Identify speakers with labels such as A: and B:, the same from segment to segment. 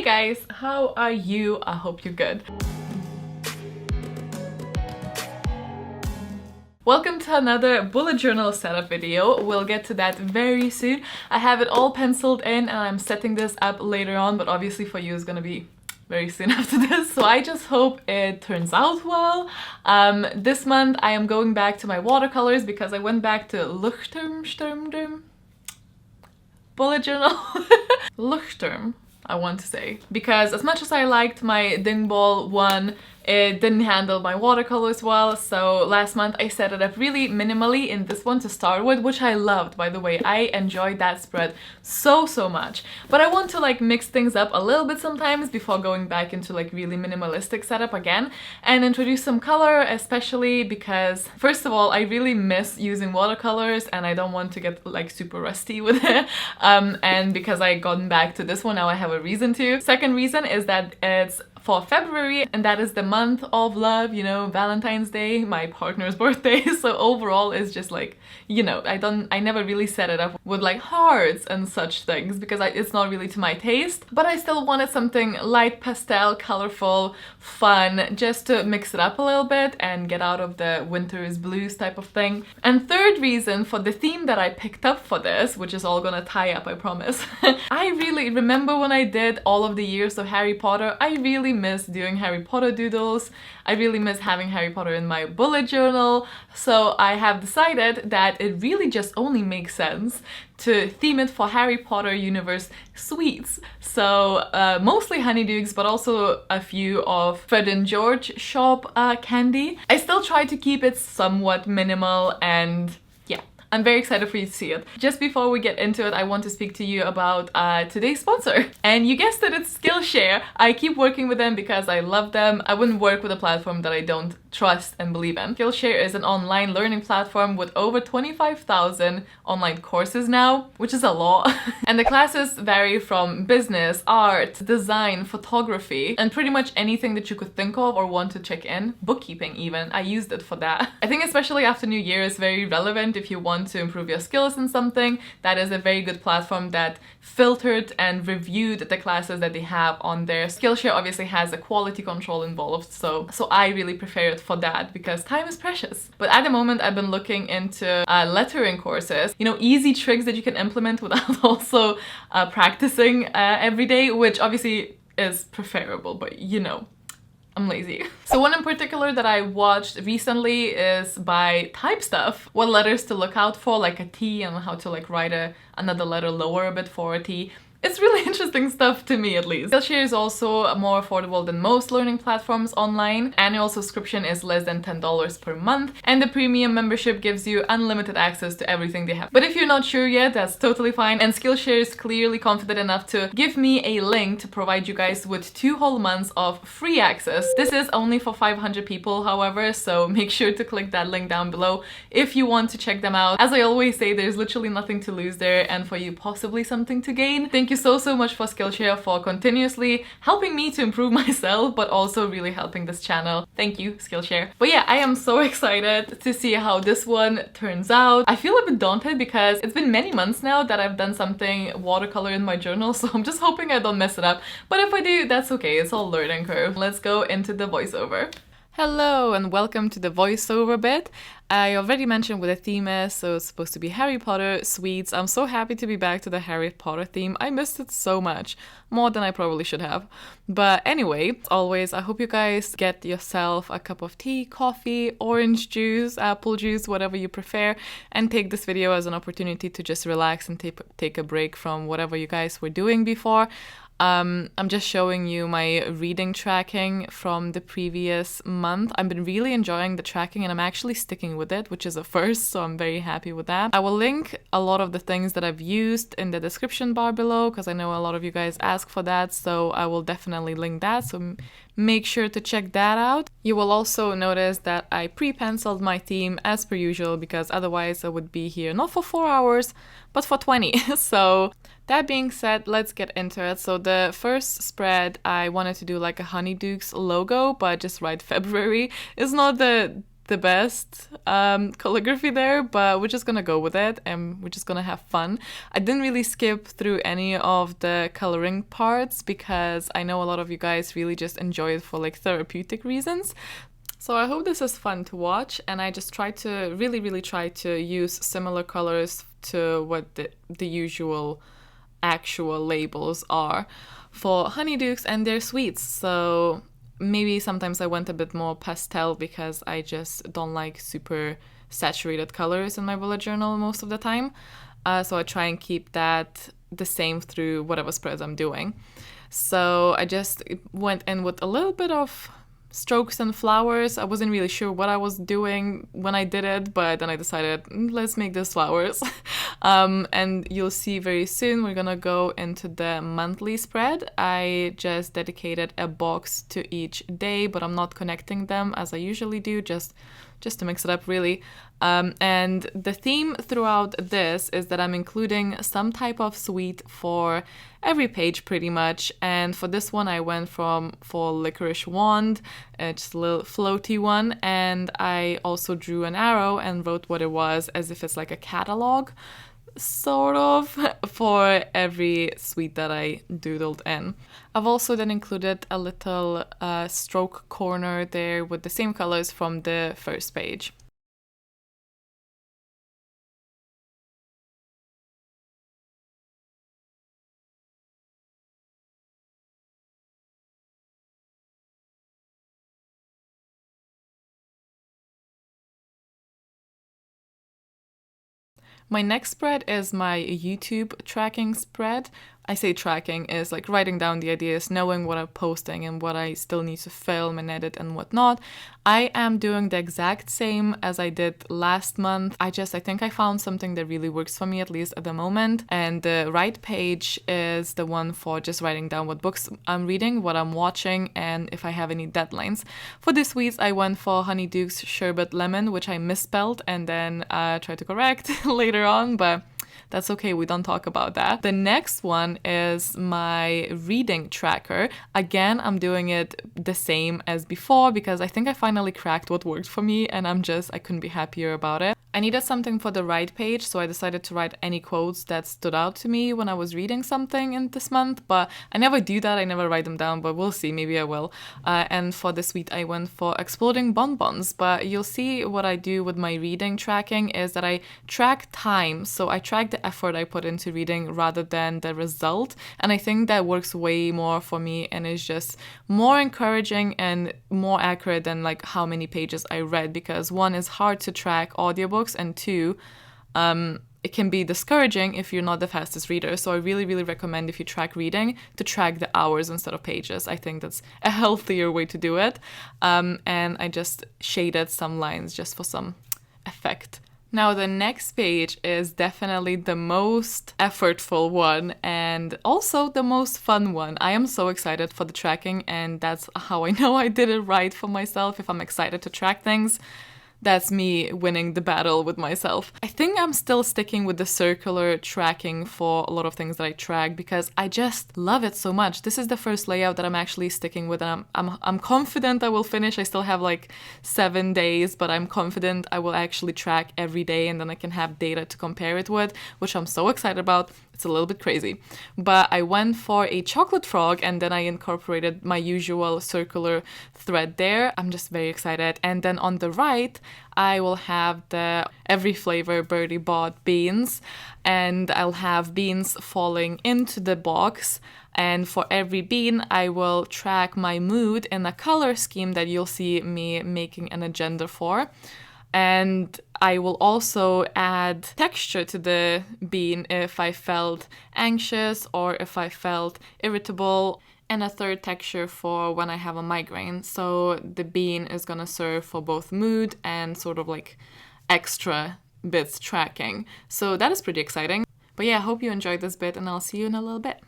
A: Hey guys, how are you? I hope you're good. Welcome to another bullet journal setup video. We'll get to that very soon. I have it all penciled in and I'm setting this up later on, but obviously for you it's gonna be very soon after this. So I just hope it turns out well. This month I am going back to my watercolors because I went back to Luchterm bullet journal. Luchterm, I want to say. Because as much as I liked my Dingball one, it didn't handle my watercolors well, so last month I set it up really minimally in this one to start with, which I loved, by the way. I enjoyed that spread so much. But I want to like mix things up a little bit sometimes before going back into like really minimalistic setup again and introduce some color, especially because first of all I really miss using watercolors and I don't want to get like super rusty with it. And because I gotten back to this one, now I have a reason to. Second reason is that it's for February, and that is the month of love, you know, Valentine's Day, my partner's birthday. So overall it's just like, you know, I never really set it up with like hearts and such things because it's not really to my taste, but I still wanted something light pastel, colorful, fun, just to mix it up a little bit and get out of the winter's blues type of thing. And third reason for the theme that I picked up for this, which is all gonna tie up, I promise. I really remember when I did all of the years of Harry Potter, I really miss doing Harry Potter doodles. I really miss having Harry Potter in my bullet journal. So I have decided that it really just only makes sense to theme it for Harry Potter universe sweets. So mostly honeydukes, but also a few of Fred and George shop candy. I still try to keep it somewhat minimal and I'm very excited for you to see it. Just before we get into it, I want to speak to you about today's sponsor. And you guessed it, it's Skillshare. I keep working with them because I love them. I wouldn't work with a platform that I don't trust and believe in. Skillshare is an online learning platform with over 25,000 online courses now, which is a lot. And the classes vary from business, art, design, photography, and pretty much anything that you could think of or want to check in. Bookkeeping even, I used it for that. I think especially after New Year is very relevant if you want to improve your skills in something. That is a very good platform that filtered and reviewed the classes that they have on there. Skillshare obviously has a quality control involved, so I really prefer it for that because time is precious. But at the moment I've been looking into lettering courses, you know, easy tricks that you can implement without also practicing every day, which obviously is preferable, but you know, I'm lazy. So one in particular that I watched recently is by Type Stuff. What letters to look out for, like a T, and how to like write another letter lower a bit for a T. It's really interesting stuff to me, at least. Skillshare is also more affordable than most learning platforms online. Annual subscription is less than $10 per month, and the premium membership gives you unlimited access to everything they have. But if you're not sure yet, that's totally fine, and Skillshare is clearly confident enough to give me a link to provide you guys with 2 whole months of free access. This is only for 500 people, however, so make sure to click that link down below if you want to check them out. As I always say, there's literally nothing to lose there, and for you, possibly something to gain. Thank you so much for Skillshare for continuously helping me to improve myself, but also really helping this channel. Thank you, Skillshare. But yeah, I am so excited to see how this one turns out. I feel a bit daunted because it's been many months now that I've done something watercolor in my journal, so I'm just hoping I don't mess it up. But if I do, that's okay. It's all learning curve. Let's go into the voiceover. Hello and welcome to the voiceover bit. I already mentioned what the theme is, so it's supposed to be Harry Potter sweets. I'm so happy to be back to the Harry Potter theme. I missed it so much, more than I probably should have. But anyway, as always, I hope you guys get yourself a cup of tea, coffee, orange juice, apple juice, whatever you prefer, and take this video as an opportunity to just relax and take a break from whatever you guys were doing before. I'm just showing you my reading tracking from the previous month. I've been really enjoying the tracking and I'm actually sticking with it, which is a first, so I'm very happy with that. I will link a lot of the things that I've used in the description bar below because I know a lot of you guys ask for that, so I will definitely link that, so make sure to check that out. You will also notice that I pre-penciled my theme as per usual because otherwise I would be here not for 4 hours, but for 20. So that being said, let's get into it. So the first spread, I wanted to do like a Honeydukes logo, but just write February. It's not the the best calligraphy there, but we're just gonna go with it and we're just gonna have fun. I didn't really skip through any of the coloring parts because I know a lot of you guys really just enjoy it for like therapeutic reasons. So I hope this is fun to watch, and I just try to really try to use similar colors to what the usual actual labels are for honeydukes and their sweets. So maybe sometimes I went a bit more pastel because I just don't like super saturated colors in my bullet journal most of the time. So I try and keep that the same through whatever spreads I'm doing. So I just went in with a little bit of strokes and flowers. I wasn't really sure what I was doing when I did it, but then I decided, let's make this flowers. And you'll see very soon we're gonna go into the monthly spread. I just dedicated a box to each day, but I'm not connecting them as I usually do, just to mix it up really. And the theme throughout this is that I'm including some type of sweet for every page pretty much. And for this one I went for licorice wand, just a little floaty one, and I also drew an arrow and wrote what it was as if it's like a catalog sort of for every sweet that I doodled in. I've also then included a little stroke corner there with the same colors from the first page. My next spread is my YouTube tracking spread. I say tracking is like writing down the ideas, knowing what I'm posting and what I still need to film and edit and whatnot. I am doing the exact same as I did last month. I think I found something that really works for me, at least at the moment. And the right page is the one for just writing down what books I'm reading, what I'm watching, and if I have any deadlines. For this week, I went for Honeydukes Sherbet Lemon, which I misspelled and then tried to correct later on, but that's okay, we don't talk about that. The next one is my reading tracker. Again, I'm doing it the same as before because I think I finally cracked what worked for me and I couldn't be happier about it. I needed something for the right page, so I decided to write any quotes that stood out to me when I was reading something in this month, but I never do that, I never write them down, but we'll see, maybe I will. And for this week I went for exploding bonbons, but you'll see what I do with my reading tracking is that I track time, so I track the effort I put into reading rather than the result, and I think that works way more for me and is just more encouraging and more accurate than like how many pages I read, because one, is hard to track audiobooks, and two, it can be discouraging if you're not the fastest reader. So I really recommend, if you track reading, to track the hours instead of pages. I think that's a healthier way to do it. And I just shaded some lines just for some effect. Now the next page is definitely the most effortful one and also the most fun one. I am so excited for the tracking, and that's how I know I did it right for myself. If I'm excited to track things, that's me winning the battle with myself. I think I'm still sticking with the circular tracking for a lot of things that I track because I just love it so much. This is the first layout that I'm actually sticking with, and I'm confident I will finish. I still have like 7 days, but I'm confident I will actually track every day, and then I can have data to compare it with, which I'm so excited about. It's a little bit crazy. But I went for a chocolate frog, and then I incorporated my usual circular thread there. I'm just very excited. And then on the right, I will have the every flavor birdie bought beans, and I'll have beans falling into the box. And for every bean, I will track my mood in a color scheme that you'll see me making an agenda for. And I will also add texture to the bean if I felt anxious or if I felt irritable, and a third texture for when I have a migraine. So the bean is gonna serve for both mood and sort of like extra bits tracking. So that is pretty exciting. But yeah, I hope you enjoyed this bit, and I'll see you in a little bit.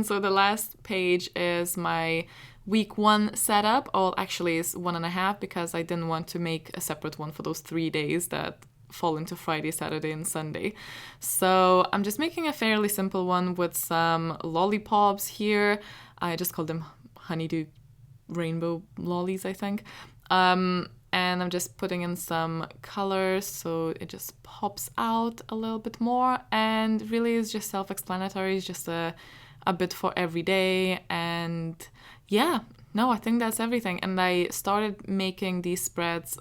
A: And so the last page is my week 1 setup. Oh, actually it's 1.5 because I didn't want to make a separate one for those 3 days that fall into Friday, Saturday, and Sunday. So I'm just making a fairly simple one with some lollipops here. I just call them honeydew rainbow lollies, I think. And I'm just putting in some colors so it just pops out a little bit more, and really is just self-explanatory. It's just a bit for every day. And yeah, no, I think that's everything. And I started making these spreads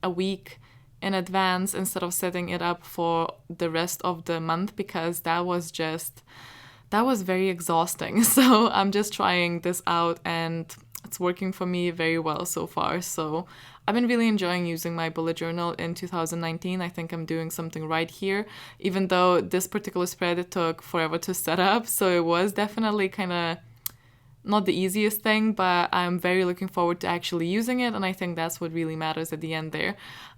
A: a week in advance instead of setting it up for the rest of the month, because that was very exhausting. So I'm just trying this out and it's working for me very well so far. So I've been really enjoying using my bullet journal in 2019. I think I'm doing something right here, even though this particular spread took forever to set up. So it was definitely kind of not the easiest thing, but I'm very looking forward to actually using it, and I think that's what really matters at the end there.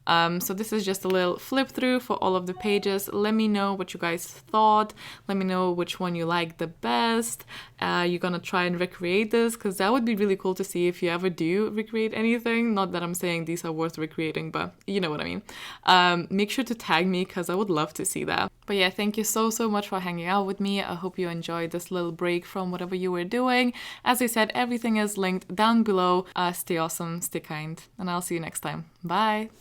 A: So this is just a little flip through for all of the pages. Let me know what you guys thought. Let me know which one you like the best. You're gonna try and recreate this, because that would be really cool to see if you ever do recreate anything. Not that I'm saying these are worth recreating, but you know what I mean. Make sure to tag me, because I would love to see that. But yeah, thank you so much for hanging out with me. I hope you enjoyed this little break from whatever you were doing. As I said, everything is linked down below. Stay awesome, stay kind, and I'll see you next time. Bye!